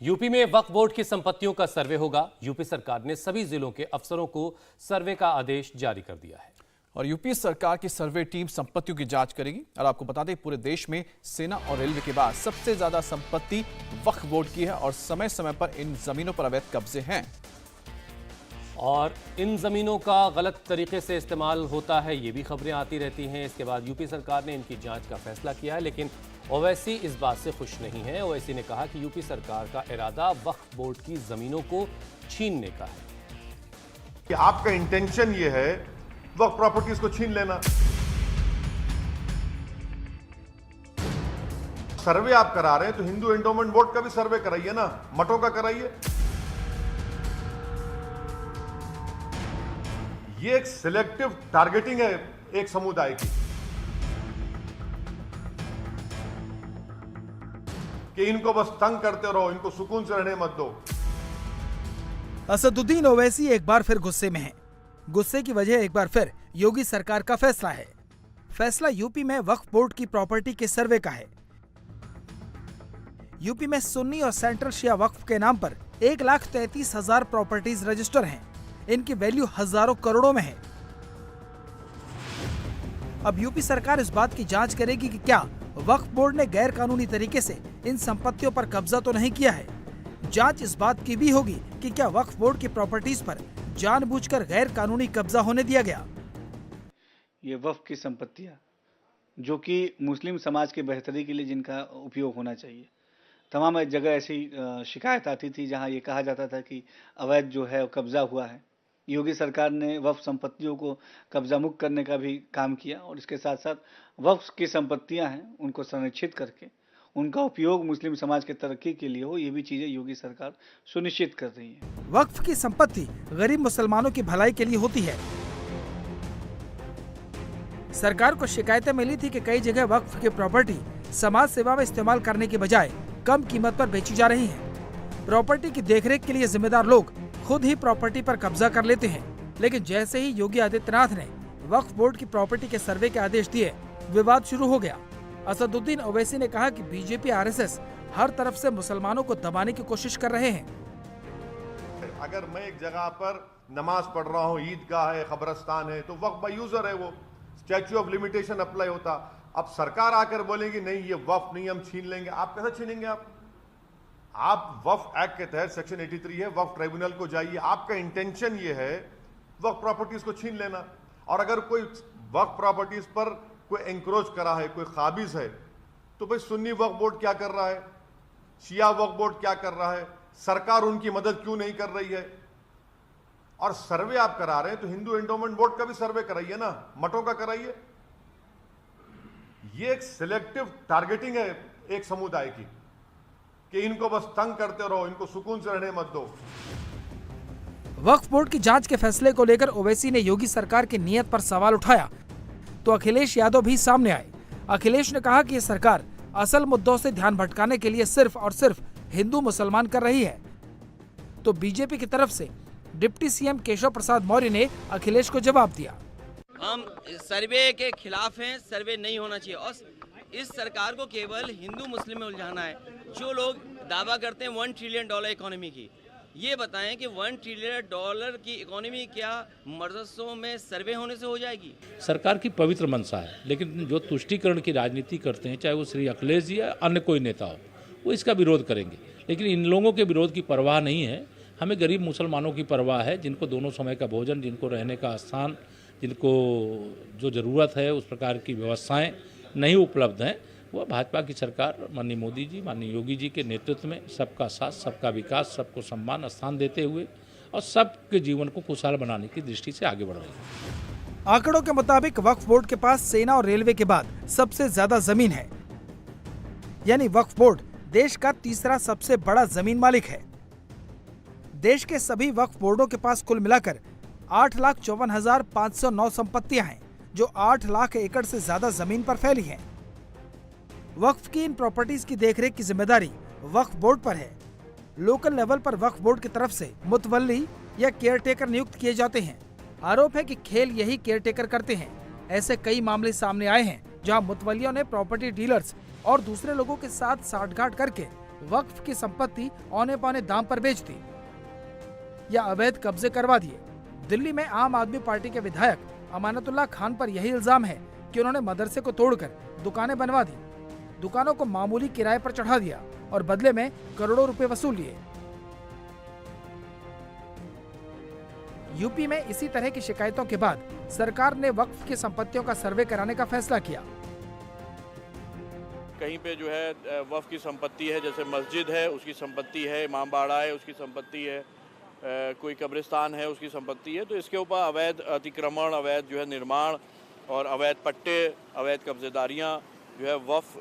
UP में वक्फ board की संपत्तियों का सर्वे होगा। यूपी सरकार ने सभी जिलों के अफसरों को सर्वे का आदेश जारी कर दिया है और यूपी सरकार की सर्वे टीम संपत्तियों की जांच करेगी। और आपको बता दें, पूरे देश में सेना और रेलवे के बाद सबसे ज्यादा संपत्ति वक्फ बोर्ड की है और समय समय पर इन जमीनों पर अवैध कब्जे हैं और इन जमीनों का गलत तरीके से इस्तेमाल होता है, ये भी खबरें आती रहती हैं। इसके बाद यूपी सरकार ने इनकी जांच का फैसला किया है, लेकिन ओवैसी इस बात से खुश नहीं है। ओवैसी ने कहा कि यूपी सरकार का इरादा वक्फ बोर्ड की जमीनों को छीनने का है। कि आपका इंटेंशन ये है वक्फ प्रॉपर्टीज को छीन लेना। सर्वे आप करा रहे हैं तो हिंदू एंडोमेंट बोर्ड का भी सर्वे कराइए ना, मठों का कराइए। ये एक सिलेक्टिव टारगेटिंग है एक समुदाय की कि इनको बस तंग करते रहो, इनको सुकून से रहने मत दो। असदुद्दीन ओवैसी एक बार फिर गुस्से में हैं। गुस्से की वजह एक बार फिर योगी सरकार का फैसला है। फैसला यूपी में वक्फ बोर्ड की प्रॉपर्टी के सर्वे का है। यूपी में सुन्नी और सेंट्रल शिया वक्फ के नाम पर 1,33,000 प्रॉपर्टीज रजिस्टर हैं। इनकी वैल्यू हजारों करोड़ों में है। अब यूपी सरकार इस बात की जांच करेगी कि क्या वक्फ बोर्ड ने गैर कानूनी तरीके से इन संपत्तियों पर कब्जा तो नहीं किया है। जांच इस बात की भी होगी कि क्या वक्फ बोर्ड की प्रॉपर्टीज पर जानबूझकर गैर कानूनी कब्जा होने दिया गया। ये वक्फ की संपत्तियां जो कि मुस्लिम समाज के बेहतरी के लिए जिनका उपयोग होना चाहिए, तमाम जगह ऐसी शिकायत आती थी जहां ये कहा जाता था कि अवैध जो है कब्जा हुआ है। योगी सरकार ने वक्फ संपत्तियों को कब्जा मुक्त करने का भी काम किया और इसके साथ साथ वक्फ की संपत्तियां हैं उनको संरक्षित करके उनका उपयोग मुस्लिम समाज के तरक्की के लिए हो, ये भी चीजें योगी सरकार सुनिश्चित कर रही है। वक्फ की संपत्ति गरीब मुसलमानों की भलाई के लिए होती है। सरकार को शिकायतें मिली थी कि कई जगह वक्फ की प्रॉपर्टी समाज सेवा में इस्तेमाल करने की बजाय कम कीमत पर बेची जा रही है। प्रॉपर्टी की देखरेख के लिए जिम्मेदार लोग खुद ही प्रॉपर्टी पर कब्जा कर लेते हैं। लेकिन जैसे ही योगी आदित्यनाथ ने वक्फ बोर्ड की प्रॉपर्टी के सर्वे के आदेश दिए, विवाद शुरू हो गया। असदुद्दीन ओवैसी ने कहा कि बीजेपी आरएसएस हर तरफ से मुसलमानों को दबाने की कोशिश कर रहे हैं। अगर मैं एक जगह पर नमाज पढ़ रहा हूँ, ईदगाह है, खबरस्तान है, तो वक्फ बाय यूजर है, वो स्टैच्यू ऑफ लिमिटेशन अप्लाई होता। अब सरकार आकर बोलेगी नहीं ये वक्फ नहीं, हम छीन लेंगे। आप कैसे छीनेंगे? आप वक्फ एक्ट के तहत सेक्शन 83 है, वक्फ ट्राइब्यूनल को जाइए। आपका इंटेंशन ये है वक्फ प्रॉपर्टीज को छीन लेना। और अगर कोई वक्फ प्रॉपर्टीज पर कोई एंक्रोच करा है, कोई काबिज है, तो भाई सुन्नी वक्फ बोर्ड क्या कर रहा है, शिया वक्फ बोर्ड क्या कर रहा है, सरकार उनकी मदद क्यों नहीं कर रही है? और सर्वे आप करा रहे हैं तो हिंदू एंडोमेंट बोर्ड का भी सर्वे कराइए ना, मठों का कराइए। ये एक सिलेक्टिव टारगेटिंग है एक समुदाय की कि इनको बस तंग करते रहो, इनको सुकून से रहने मत दो। वक्फ बोर्ड की जांच के फैसले को लेकर ओवैसी ने योगी सरकार की नीयत पर सवाल उठाया तो अखिलेश यादव भी सामने आए। अखिलेश ने कहा कि ये सरकार असल मुद्दों से ध्यान भटकाने के लिए सिर्फ और सिर्फ हिंदू मुसलमान कर रही है। तो बीजेपी की तरफ से डिप्टी सीएम केशव प्रसाद मौर्य ने अखिलेश को जवाब दिया। हम सर्वे के खिलाफ हैं, सर्वे नहीं होना चाहिए और इस सरकार को केवल हिंदू मुस्लिम में उलझाना है। जो लोग दावा करते हैं $1 ट्रिलियन इकोनॉमी की, ये बताएं कि $1 ट्रिलियन की इकोनॉमी क्या मदरसों में सर्वे होने से हो जाएगी? सरकार की पवित्र मंशा है, लेकिन जो तुष्टीकरण की राजनीति करते हैं, चाहे वो श्री अखिलेश जी या अन्य कोई नेता हो, वो इसका विरोध करेंगे। लेकिन इन लोगों के विरोध की परवाह नहीं है। हमें गरीब मुसलमानों की परवाह है, जिनको दोनों समय का भोजन, जिनको रहने का स्थान, जिनको जो ज़रूरत है उस प्रकार की व्यवस्थाएं नहीं उपलब्ध हैं। वह भाजपा की सरकार माननीय मोदी जी, माननीय योगी जी के नेतृत्व में सबका साथ, सबका विकास, सबको सम्मान स्थान देते हुए और सबके जीवन को खुशहाल बनाने की दृष्टि से आगे बढ़ रही है। आंकड़ों के मुताबिक वक्फ बोर्ड के पास सेना और रेलवे के बाद सबसे ज्यादा जमीन है। यानी वक्फ बोर्ड देश का तीसरा सबसे बड़ा जमीन मालिक है। देश के सभी वक्फ बोर्डों के पास कुल मिलाकर 8,54,509 संपत्तियां हैं, जो 8 लाख एकड़ से ज्यादा जमीन पर फैली हैं। वक्फ की इन प्रॉपर्टीज की देखरेख की जिम्मेदारी वक्फ बोर्ड पर है। लोकल लेवल पर वक्फ बोर्ड की तरफ से मुतवल्ली या केयरटेकर नियुक्त किए जाते हैं। आरोप है कि खेल यही केयरटेकर करते हैं। ऐसे कई मामले सामने आए हैं जहां मुतवल्लियों ने प्रॉपर्टी डीलर्स और दूसरे लोगों के साथ साठगांठ करके वक्फ की संपत्ति औने पौने दाम पर बेच दी या अवैध कब्जे करवा दिए। दिल्ली में आम आदमी पार्टी के विधायक अमानतुल्लाह खान पर यही इल्जाम है कि उन्होंने मदरसे को तोड़कर दुकानें बनवा दी, दुकानों को मामूली किराए पर चढ़ा दिया और बदले में करोड़ों रुपए वसूल लिए। यूपी में इसी तरह की शिकायतों के बाद सरकार ने वक्फ की संपत्तियों का सर्वे कराने का फैसला किया। कहीं पे जो है वक्फ की संपत्ति है, जैसे मस्जिद है उसकी संपत्ति है, इमाम बाड़ा है उसकी संपत्ति है, कोई कब्रिस्तान है उसकी संपत्ति है, तो इसके ऊपर अवैध अतिक्रमण, अवैध जो है निर्माण और अवैध पट्टे, अवैध कब्जेदारियाँ जो है वक्फ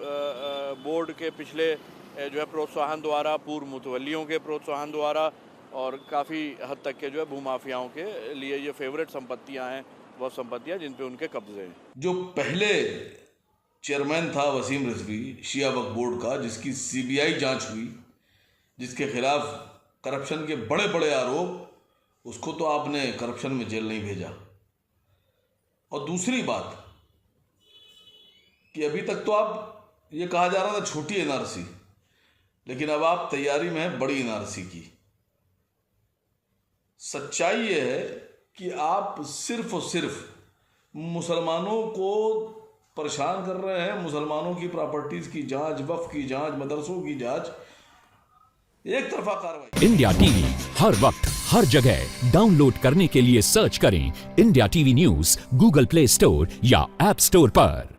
बोर्ड के पिछले जो है प्रोत्साहन द्वारा, पूर्व मुतवल्लियों के प्रोत्साहन द्वारा और काफ़ी हद तक के जो है भूमाफियाओं के लिए ये फेवरेट संपत्तियां हैं, वो संपत्तियां जिन पे उनके कब्जे हैं। जो पहले चेयरमैन था वसीम रिजवी शिया वक्फ बोर्ड का, जिसकी सीबीआई जांच हुई, जिसके खिलाफ करप्शन के बड़े बड़े आरोप, उसको तो आपने करप्शन में जेल नहीं भेजा। और दूसरी बात कि अभी तक तो आप ये कहा जा रहा था छोटी एनआरसी, लेकिन अब आप तैयारी में हैं बड़ी एनआरसी की। सच्चाई ये है कि आप सिर्फ और सिर्फ मुसलमानों को परेशान कर रहे हैं। मुसलमानों की प्रॉपर्टीज की जांच, वक्फ की जांच, मदरसों की जांच, एक तरफा कार्रवाई। इंडिया टीवी हर वक्त हर जगह डाउनलोड करने के लिए सर्च करें India TV news Google play store या ऐप स्टोर पर।